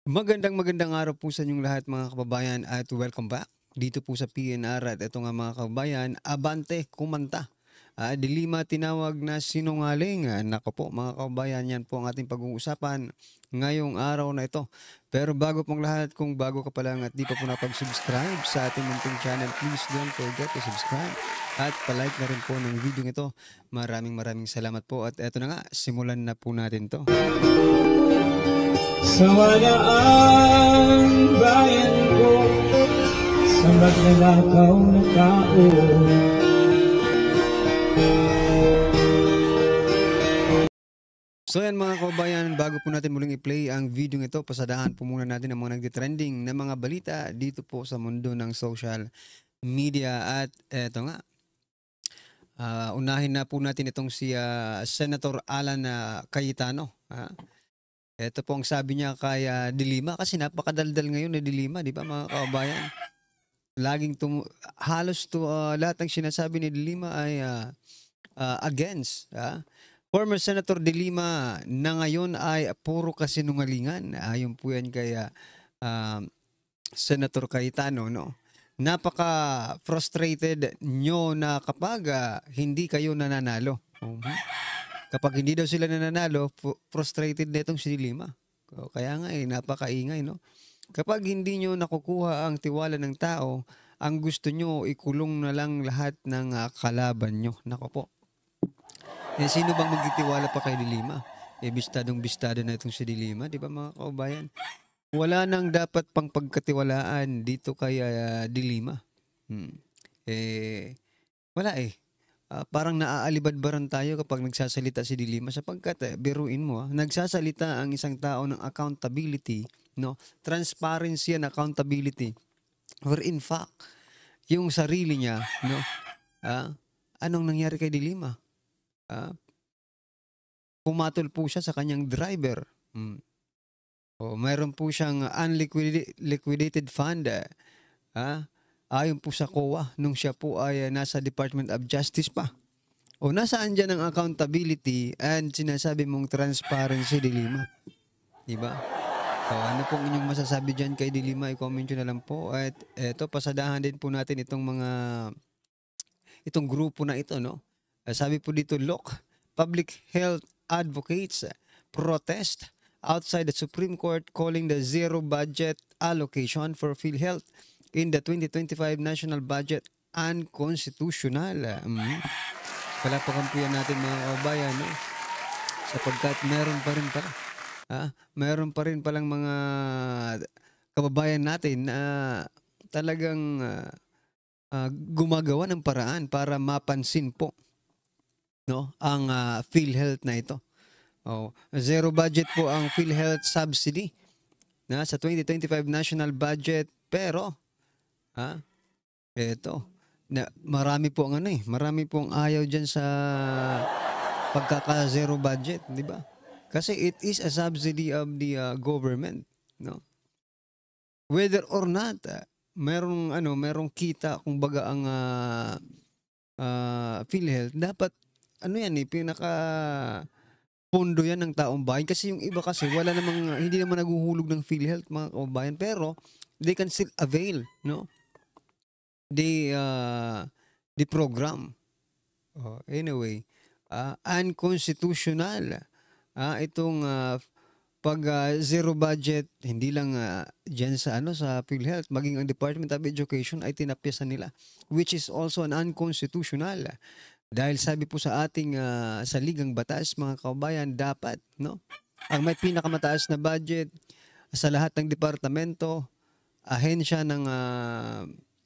Magandang araw po sa inyong lahat mga kababayan at welcome back dito po sa PNR at ito nga mga kababayan, Abante Kumanta. Dilima tinawag na sinungaling. Nako po mga kababayan, yan po ang ating pag-uusapan ngayong araw na ito. Pero bago pong lahat, kung bago ka pa lang at di pa po napag-subscribe sa ating munting channel, please don't forget to subscribe at palike na rin po ng video ito. Maraming salamat po at eto na nga, simulan na po natin to. Sawala ang bayan ko sa magnanakaw na tao. So yan mga kababayan, bago po natin muling i-play ang video ito, pasadahan po muna natin ang mga nagtitrending na mga balita dito po sa mundo ng social media. At eto nga, unahin na po natin itong si Senator Alan Cayetano. Ito po ang sabi niya kay Dilima, kasi napakadaldal ngayon na Dilima, di ba mga kababayan? Laging halos lahat ng sinasabi ni Dilima ay against. Former Senator De Lima na ngayon ay puro kasinungalingan. Ayon po yan kay Senator Cayetano, no? Napaka-frustrated nyo na kapag hindi kayo nananalo. Kapag hindi daw sila nananalo, frustrated na itong si De Lima. Kaya nga napakaingay, no? Kapag hindi nyo nakukuha ang tiwala ng tao, ang gusto nyo ikulong na lang lahat ng kalaban nyo. Nako po. Sino bang magtitiwala pa kay Dilima? Bistadong-bistado na itong si Dilima, di ba mga kaubayan? Wala nang dapat pang pagkatiwalaan dito kay Dilima. Wala parang naaalibadbaran tayo kapag nagsasalita si Dilima sapagkat biruin mo, nagsasalita ang isang tao ng accountability, no? Transparency and accountability. Where in fact, yung sarili niya, no? Anong nangyari kay Dilima? Pumatol po siya sa kanyang driver. Mayroon po siyang liquidated fund. Ayon po sa COA, nung siya po ay nasa Department of Justice pa. Nasaan dyan ang accountability and sinasabi mong transparency, Dilima? Diba? Ano pong inyong masasabi dyan kay Dilima? I-comment nyo na lang po. At eto, pasadahan din po natin itong grupo na ito, no? Sabi po dito, look, public health advocates protest outside the Supreme Court calling the zero budget allocation for PhilHealth in the 2025 national budget unconstitutional. Palapakan po yan natin mga kabayan, no? Sapagkat meron pa rin pala. Meron pa rin palang mga kababayan natin na talagang gumagawa ng paraan para mapansin po, no, ang PhilHealth na ito. Zero budget po ang PhilHealth subsidy sa 2025 national budget, pero eto, marami po ang marami pong ayaw diyan sa pagkaka-zero budget, di ba? Kasi it is a subsidy of the government, no? Whether or not merong kita kung baga ang PhilHealth, dapat pinaka pondo yan ng taong bayan. Kasi yung iba kasi hindi naman naguhulog ng PhilHealth mga kabayan, pero they can still avail, no? The program. Anyway, unconstitutional itong pag zero budget, hindi lang dyan sa sa PhilHealth, maging ang Department of Education ay tinapyasan nila, which is also an unconstitutional. Dahil sabi po sa ating sa ligang batas mga kababayan, dapat, no, ang may pinakamataas na budget sa lahat ng departamento, ahensya ng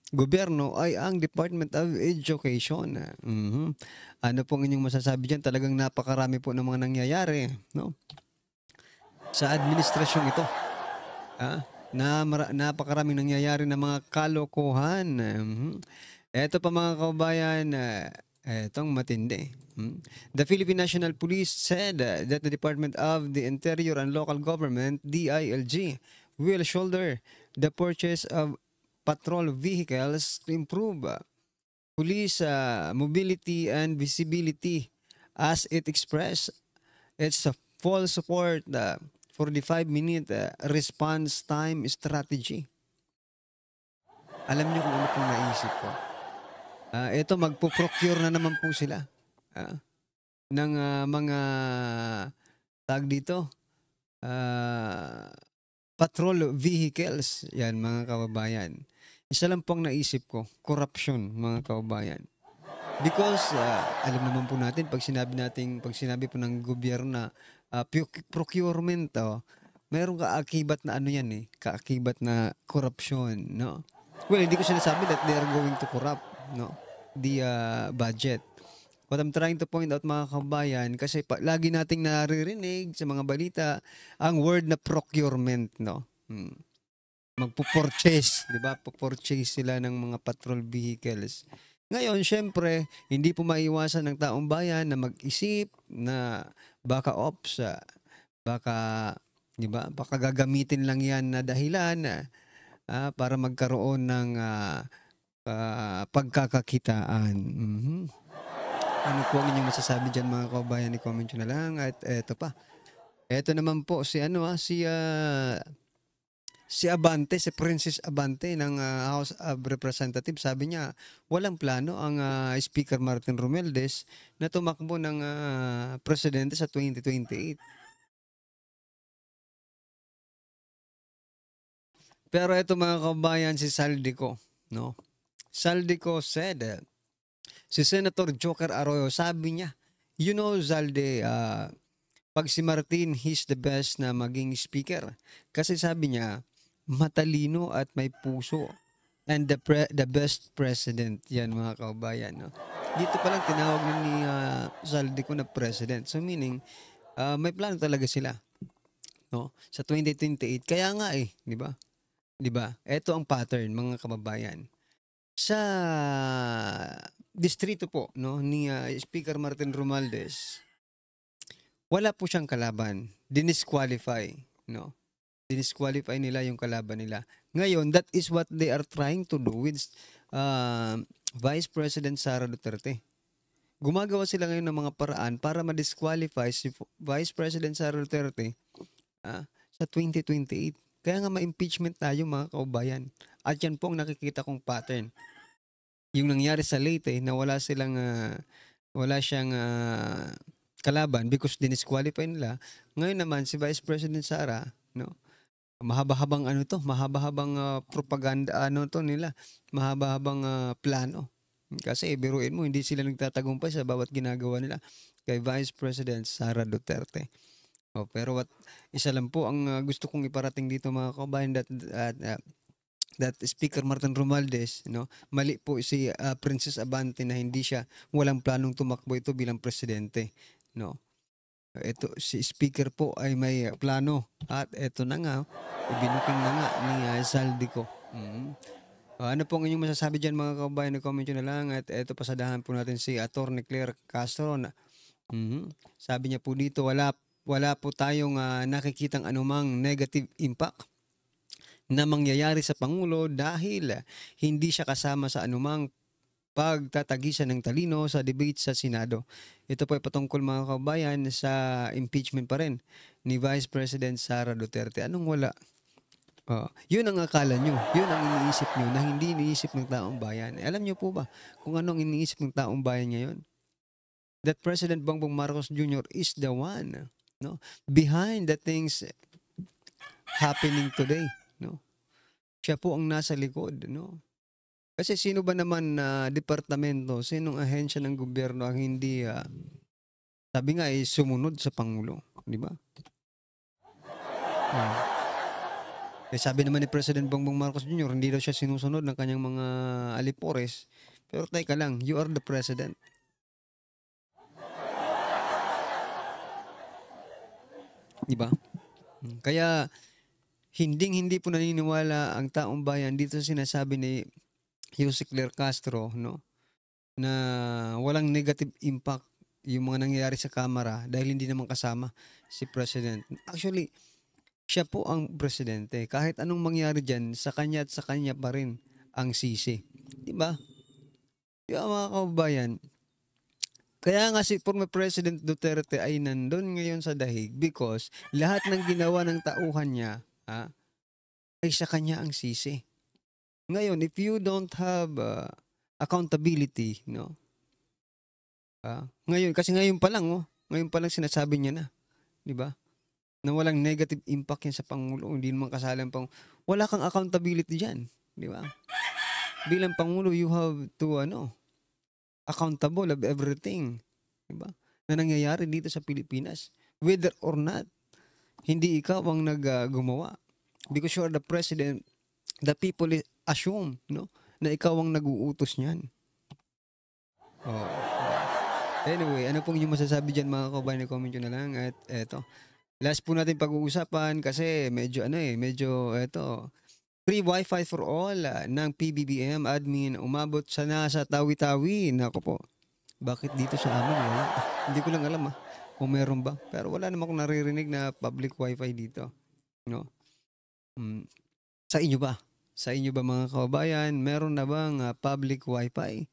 gobyerno ay ang Department of Education. Ano pong inyong masasabi dyan? Talagang napakarami po ng mga nangyayari, no, sa administrasyong ito. Napakaraming nangyayari na mga kalokohan. Eto pa mga kababayan, etong matindi. The Philippine National Police said that the Department of the Interior and Local Government, DILG, will shoulder the purchase of patrol vehicles to improve police mobility and visibility, as it expressed its full support 45-minute response time strategy. Alam niyo kung ano pong naisip ko. Ito, magpo-procure na naman po sila ng mga tag dito, patrol vehicles. Yan, mga kababayan. Isa lang pong naisip ko, corruption, mga kababayan. Because alam naman po natin, pag sinabi po ng gobyerno na procurement, mayroong kaakibat na ano yan kaakibat na corruption, no? Well, hindi ko sinasabi that they are going to corrupt, no, the budget. What I'm trying to point out, mga kababayan, kasi lagi nating naririnig sa mga balita ang word na procurement, no? Magpo-purchase, di ba? Po-purchase sila ng mga patrol vehicles. Ngayon, syempre, hindi po maiwasan ng taong bayan na mag-isip na baka baka, di ba? Baka gagamitin lang yan na dahilan para magkaroon ng pagkakakitaan. Ano po ang inyong masasabi dyan, mga kababayan? I-comment nyo na lang. At eto pa. Eto naman po si Abante, si Princess Abante ng House of Representatives. Sabi niya, walang plano ang Speaker Martin Romualdez na tumakbo ng presidente sa 2028. Pero ito, mga kababayan, si Saldico, no? Saldico said, si Senator Joker Arroyo, sabi niya, you know, Zalde, pag si Martin, he's the best na maging speaker. Kasi sabi niya, matalino at may puso. And the best president. Yan, mga kababayan, no? Dito pa lang tinawag na ni Saldico na president. So meaning, may plano talaga sila, no? Sa 2028. Kaya nga di ba? Di ba? Ito ang pattern, mga kababayan. Sa distrito po, no, ni Speaker Martin Romualdez, wala po siyang kalaban. Dinisqualify, no? Dinisqualify nila yung kalaban nila. Ngayon, that is what they are trying to do with Vice President Sara Duterte. Gumagawa sila ngayon ng mga paraan para ma-disqualify si Vice President Sara Duterte sa 2028. Kaya nga ma-impeachment tayo, mga kaubayan. At yan po ang nakikita kong pattern. Yung nangyari sa Leyte na wala siyang kalaban because dinisqualify nila. Ngayon naman si Vice President Sara, no? Mahaba-habang propaganda nila. Mahaba-habang plano. Kasi biruin mo, hindi sila nagtatagumpay sa bawat ginagawa nila kay Vice President Sara Duterte. Pero isa lang po ang gusto kong iparating dito, mga kabayan, that Speaker Martin Romualdez, no, mali po si Princess Abante na walang planong tumakbo ito bilang presidente, no. Ito si Speaker po ay may plano at ito na nga, ibinuking na nga ni Saldico. Ano po ang inyong masasabi dyan, mga kabayan? Comment nyo na lang. At ito, pasadahan po natin si Atty. Claire Castro na sabi niya po dito, wala po tayong nakikitang anumang negative impact na mangyayari sa Pangulo dahil hindi siya kasama sa anumang pagtatagisan ng talino sa debate sa Senado. Ito po ay patungkol, mga kabayan, sa impeachment pa rin ni Vice President Sara Duterte. Anong wala? Yun ang akala nyo. Yun ang iniisip nyo na hindi iniisip ng taong bayan. Alam nyo po ba kung anong iniisip ng taong bayan ngayon? That President Bongbong Marcos Jr. is the one, no, behind the things happening today, no? Siya po ang nasa likod, no? Kasi sino ba naman na departamento, sinong ahensya ng gobyerno ang hindi, sabi nga sumunod sa Pangulo, di ba? Sabi naman ni President Bongbong Marcos Jr., hindi daw siya sinusunod ng kanyang mga alipores. Pero teka lang, you are the president. Di ba? Kaya, hindi po naniniwala ang taong bayan dito sa sinasabi ni Jose Claire Castro, no, na walang negative impact yung mga nangyayari sa Kamara dahil hindi naman kasama si President. Actually, siya po ang presidente. Kahit anong mangyari dyan, sa kanya at sa kanya pa rin ang sisi. Diba? Yung mga kababayan, Kaya nga si former President Duterte ay nandun ngayon sa dahig because lahat ng ginawa ng tauhan niya, ay sa kanya ang sisi. Ngayon, if you don't have accountability, no? Ngayon, kasi ngayon pa lang, ngayon pa lang sinasabi niya na, di ba? Na walang negative impact yan sa Pangulo. Hindi naman kasalang wala kang accountability dyan, di ba? Bilang Pangulo, you have to, accountable of everything, di ba? Na nangyayari dito sa Pilipinas. Whether or not, hindi ikaw ang gumawa. Because you are the president, the people assume, no, na ikaw ang nag-uutos niyan. Oh. Anyway, ano pong inyong masasabi dyan mga kabayan? Comment nyo na lang. At eto, last po natin pag-uusapan kasi medyo free wifi for all ng PBBM admin umabot sa nasa Tawi-Tawi. Nako po, bakit dito sa amin wala? Hindi ko lang alam kung meron ba. Pero wala naman akong naririnig na public wifi dito. No? Sa inyo ba? Sa inyo ba mga kababayan, meron na bang public wifi?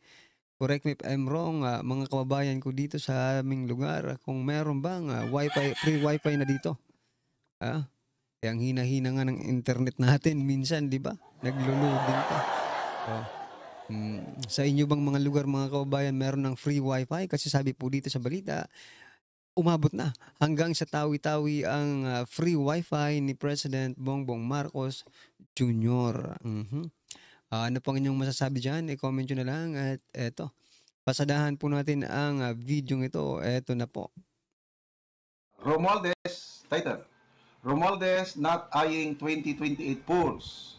Correct me if I'm wrong, mga kababayan ko dito sa aming lugar, kung meron bang wifi, free wifi na dito. Ang hina-hina nga ng internet natin minsan, di ba? Naglo-loading pa. Sa inyo bang mga lugar, mga kababayan, meron ng free wifi? Kasi sabi po dito sa balita, umabot na hanggang sa Tawi-Tawi ang free wifi ni President Bongbong Marcos Jr. Ano pang inyong masasabi dyan? I-comment nyo na lang. At eto, pasadahan po natin ang video ito. Eto na po. Romualdez, title. Romualdez not eyeing 2028 polls.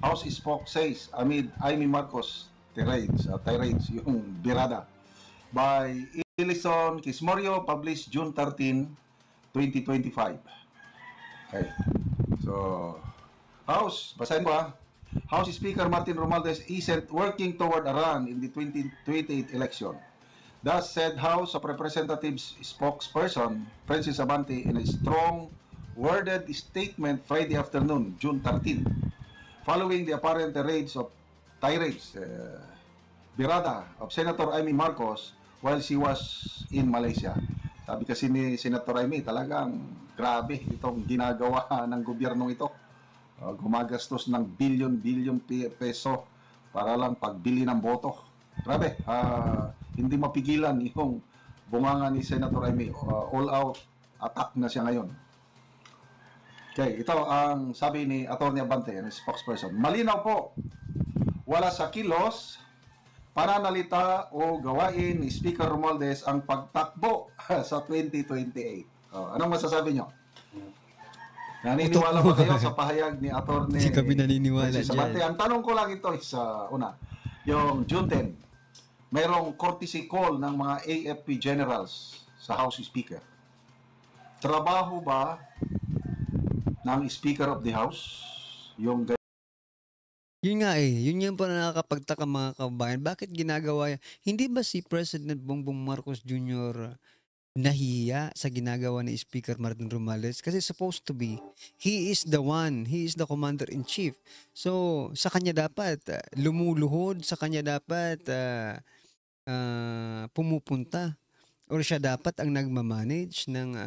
House spoke says amid Amy Marcos tirades, yung birada. By Ellison Kismorio, published June 13, 2025. Okay. So, House, basahin ko House Speaker Martin Romualdez isn't working toward a run in the 2028 election. Thus said House of Representatives spokesperson Francis Abante in a strong worded statement Friday afternoon, June 13, following the apparent tirades, birada of Senator Amy Marcos while she was in Malaysia. Sabi kasi ni Senator Amy, talagang grabe itong ginagawa ng gobyernong ito. Gumagastos ng bilyon peso para lang pagbili ng boto. Grabe, hindi mapigilan yung bunganga ni Senator Amy. All out attack na siya ngayon. Okay, ito ang sabi ni Atty. Abante, ang spokesperson. Malinaw po, wala sa kilos, pananalita o gawain ni Speaker Romualdez ang pagtakbo sa 2028. Anong masasabi nyo? Naniniwala ba kayo sa pahayag ni Atty. Hindi kami naniniwala dyan. Ang tanong ko lang ito is, yung June 10, mayroong courtesy call ng mga AFP generals sa House Speaker. Trabaho ba ng Speaker of the House yung yun nga yun yung pa nakakapagtaka mga kabayan. Bakit ginagawa yan? Hindi ba si President Bongbong Marcos Jr. nahiya sa ginagawa ni Speaker Martin Romualdez? Kasi supposed to be, he is the commander-in-chief. So, sa kanya dapat lumuluhod, sa kanya dapat pumupunta. Or siya dapat ang nagmamanage ng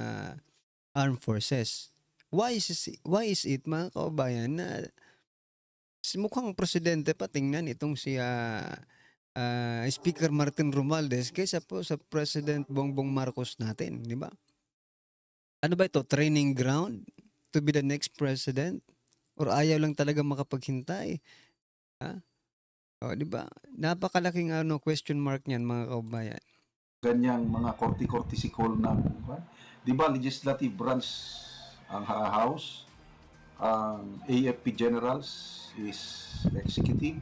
armed forces. Why is it mga kabayan na mukhang presidente pa tingnan itong si Speaker Martin Romualdez kaysa po sa President Bongbong Marcos natin, di ba? Ano ba ito? Training ground to be the next president? Or ayaw lang talaga makapaghintay? Di ba? Napakalaking question mark niyan mga kabayan. Ganyang mga courtesy call ng, di ba, legislative branch ang House, ang AFP generals is executive.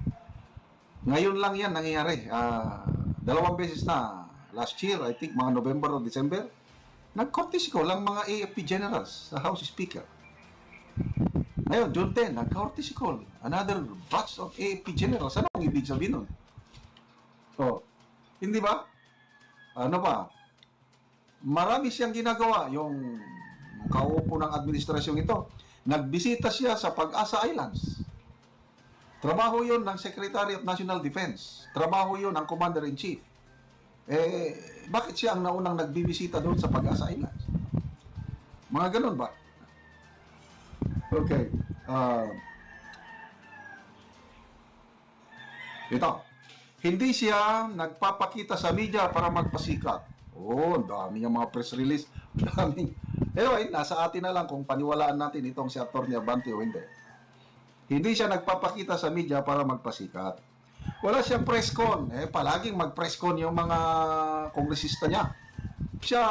Ngayon lang yan nangyayari. 2 beses na. Last year, I think, mga November o December, nag-courtesy call lang mga AFP generals sa House Speaker. Ngayon, June 10, nag-courtesy call. Another batch of AFP generals. Ano ang ibig sabihin nun? Hindi ba? Ano ba? Marami siyang ginagawa. Yung kaupo ng administrasyon ito, nagbisita siya sa Pag-asa Islands. Trabaho yun ng Secretary of National Defense. Trabaho yun ng Commander-in-Chief. bakit siya ang naunang nagbibisita doon sa Pag-asa Islands? Mga ganun ba? Okay. Ito. Hindi siya nagpapakita sa media para magpasikat. Ang dami niyang mga press release. Daming. Anyway, nasa atin na lang kung paniwalaan natin itong si Atty. Abante o hindi. Hindi siya nagpapakita sa media para magpasikat. Wala siyang press con. Palaging mag-press con yung mga kongresista niya. Siya,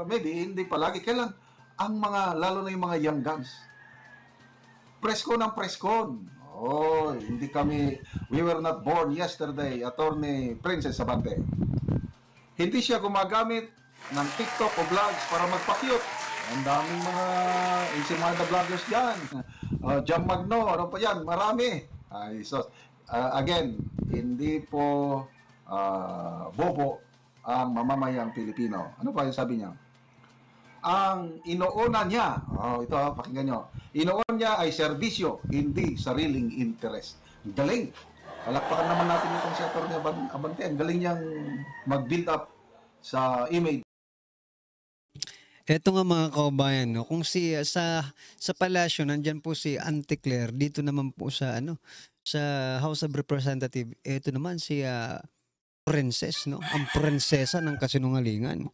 maybe, hindi palagi. Kailan ang mga, lalo na yung mga young guns, press con ang press con. Hindi kami, we were not born yesterday, Atty. Princess Abante. Hindi siya gumagamit ng TikTok o vlogs para magpa-cute. Ang daming mga insimada vloggers dyan. Jam Magno, ano pa yan, marami. Again, hindi po bobo ang mamamayang Pilipino. Ano pa yung sabi niya? Ang inuuna niya, ito pakinggan nyo, inuuna niya ay serbisyo, hindi sariling interest. Galing. Palakpakan naman natin itong si Atty. Abante. Ang galing niyang mag-build up sa image. Eto nga mga kaubayan, no, kung sa palasyo nandiyan po si Auntie Claire, dito naman po sa sa House of Representative, eto naman si Princess, no, ang prinsesa ng kasinungalingan.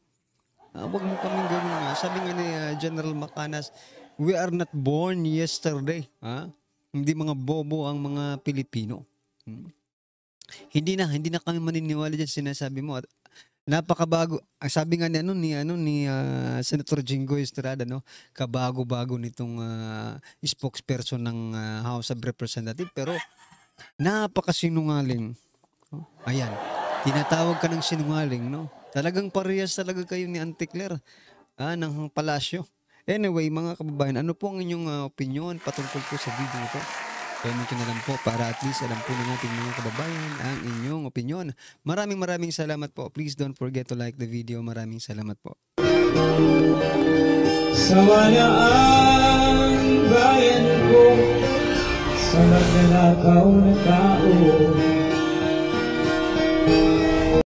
Wag mo kaming gawin. Sabi nga ni General Macanas, we are not born yesterday. Hindi mga bobo ang mga Pilipino. Hindi na kami maniniwala diyan sinasabi mo. Napakabago. Sabi nga ni Senator Jinggoy Estrada, no, kabago-bago nitong spokesperson ng House of Representative, pero napakasinungaling. Ayan. Tinatawag ka ng sinungaling, no? Talagang parehas talaga kayo ni Auntie Claire ng palasyo. Anyway, mga kababayan, ano po ang inyong opinion patungkol po sa video ito? Comment nyo na lang po para at least alam po ng ating mga kababayan ang inyong opinion. Maraming salamat po. Please don't forget to like the video. Maraming salamat po. Sawa na ang bayan ko sa magnanakaw na tao.